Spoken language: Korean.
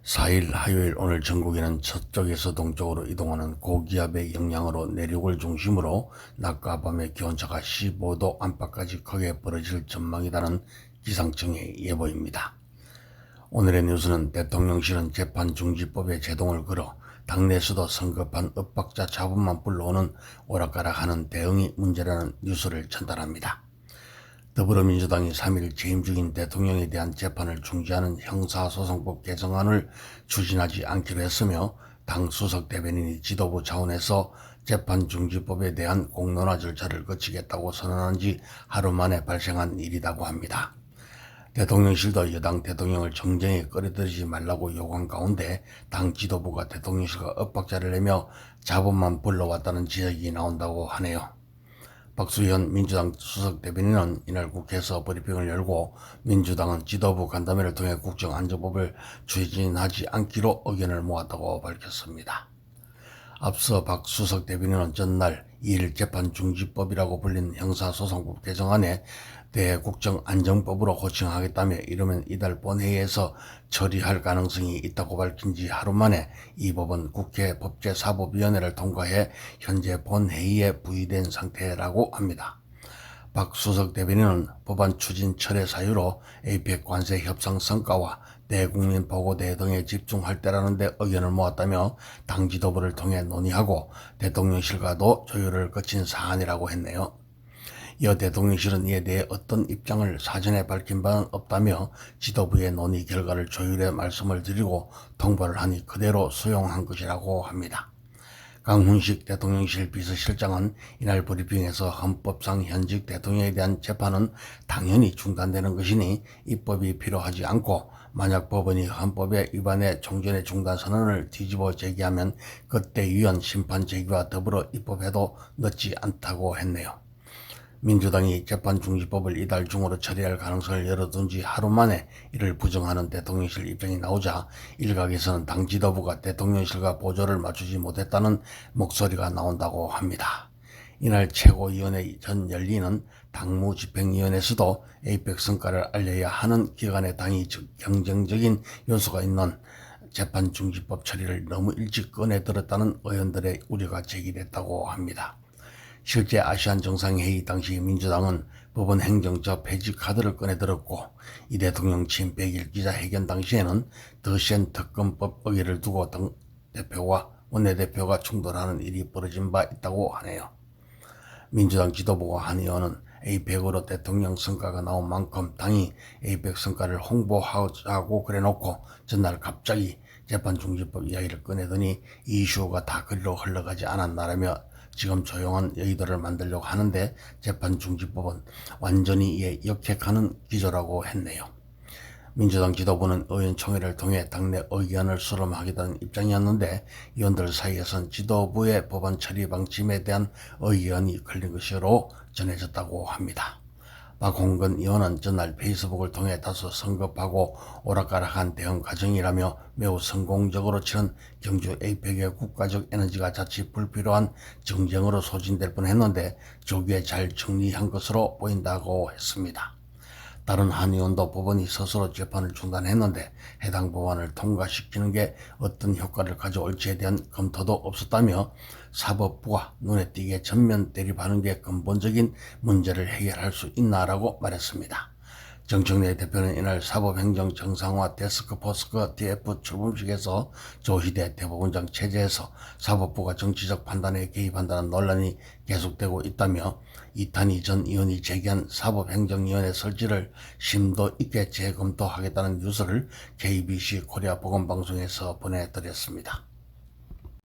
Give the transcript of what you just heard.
4일 화요일 오늘 전국에는 서쪽에서 동쪽으로 이동하는 고기압의 영향으로 내륙을 중심으로 낮과 밤의 기온차가 15도 안팎까지 크게 벌어질 전망이라는 기상청의 예보입니다. 오늘의 뉴스는 대통령실은 재판중지법에 제동을 걸어 당내에서도 성급한 엇박자 잡음만 불러오는 오락가락하는 대응이 문제라는 뉴스를 전달합니다. 더불어민주당이 3일 재임 중인 대통령에 대한 재판을 중지하는 형사소송법 개정안을 추진하지 않기로 했으며 당 수석 대변인이 지도부 차원에서 재판중지법에 대한 공론화 절차를 거치겠다고 선언한 지 하루 만에 발생한 일이라고 합니다. 대통령실도 여당 대통령을 정쟁에 끌어들이지 말라고 요구한 가운데 당 지도부가 대통령실과 엇박자를 내며 잡음만 불러왔다는 지적이 나온다고 하네요. 박수현 민주당 수석 대변인은 이날 국회에서 브리핑을 열고 민주당은 지도부 간담회를 통해 국정안전법을 추진하지 않기로 의견을 모았다고 밝혔습니다. 앞서 박 수석 대변인은 전날 2일 재판중지법이라고 불린 형사소송법 개정안에 대해 국정안전법으로 호칭하겠다며 이르면 이달 본회의에서 처리할 가능성이 있다고 밝힌 지 하루 만에 이 법은 국회 법제사법위원회를 통과해 현재 본회의에 부의된 상태라고 합니다. 박 수석 대변인은 법안 추진 철회 사유로 APEC 관세 협상 성과와 대국민 보고대 등에 집중할 때라는 데 의견을 모았다며 당 지도부를 통해 논의하고 대통령실과도 조율을 거친 사안이라고 했네요. 이어 대통령실은 이에 대해 어떤 입장을 사전에 밝힌 바는 없다며 지도부의 논의 결과를 조율해 말씀을 드리고 통보를 하니 그대로 수용한 것이라고 합니다. 강훈식 대통령실 비서실장은 이날 브리핑에서 헌법상 현직 대통령에 대한 재판은 당연히 중단되는 것이니 입법이 필요하지 않고 만약 법원이 헌법에 위반해 종전의 중단 선언을 뒤집어 제기하면 그때 위헌 심판 제기와 더불어 입법해도 늦지 않다고 했네요. 민주당이 재판중지법을 이달 중으로 처리할 가능성을 열어둔 지 하루 만에 이를 부정하는 대통령실 입장이 나오자 일각에서는 당 지도부가 대통령실과 보조를 맞추지 못했다는 목소리가 나온다고 합니다. 이날 최고위원회 전 열리는 당무집행위원회에서도 APEC 성과를 알려야 하는 기관의 당이 경쟁적인 요소가 있는 재판중지법 처리를 너무 일찍 꺼내들었다는 의원들의 우려가 제기됐다고 합니다. 실제 아시안 정상회의 당시 민주당은 법원 행정처 폐지 카드를 꺼내들었고 이 대통령 취임 100일 기자회견 당시에는 더센 특검법 의결을 두고 당 대표와 원내대표가 충돌하는 일이 벌어진 바 있다고 하네요. 민주당 지도부와 한 의원은 APEC으로 대통령 성과가 나온 만큼 당이 APEC 성과를 홍보하자고 그래놓고 전날 갑자기 재판중지법 이야기를 꺼내더니 이슈가 다 그리로 흘러가지 않았나라며 지금 조용한 여의도를 만들려고 하는데 재판중지법은 완전히 이에 역행하는 기조라고 했네요. 민주당 지도부는 의원총회를 통해 당내 의견을 수렴하겠다는 입장이었는데 의원들 사이에선 지도부의 법안 처리 방침에 대한 의견이 걸린 것으로 전해졌다고 합니다. 박홍근 의원은 전날 페이스북을 통해 다소 성급하고 오락가락한 대응 과정이라며 매우 성공적으로 치른 경주 APEC의 국가적 에너지가 자칫 불필요한 정쟁으로 소진될 뻔했는데 조기에 잘 정리한 것으로 보인다고 했습니다. 다른 한 의원도 법원이 스스로 재판을 중단했는데 해당 법안을 통과시키는 게 어떤 효과를 가져올지에 대한 검토도 없었다며 사법부가 눈에 띄게 전면 대립하는 게 근본적인 문제를 해결할 수 있나라고 말했습니다. 정청래 대표는 이날 사법행정 정상화 데스크포스 TF 출범식에서 조희대 대법원장 체제에서 사법부가 정치적 판단에 개입한다는 논란이 계속되고 있다며 이탄희 전 의원이 제기한 사법행정위원회 설치를 심도 있게 재검토하겠다는 뉴스를 KBC 코리아 보건방송에서 보내드렸습니다.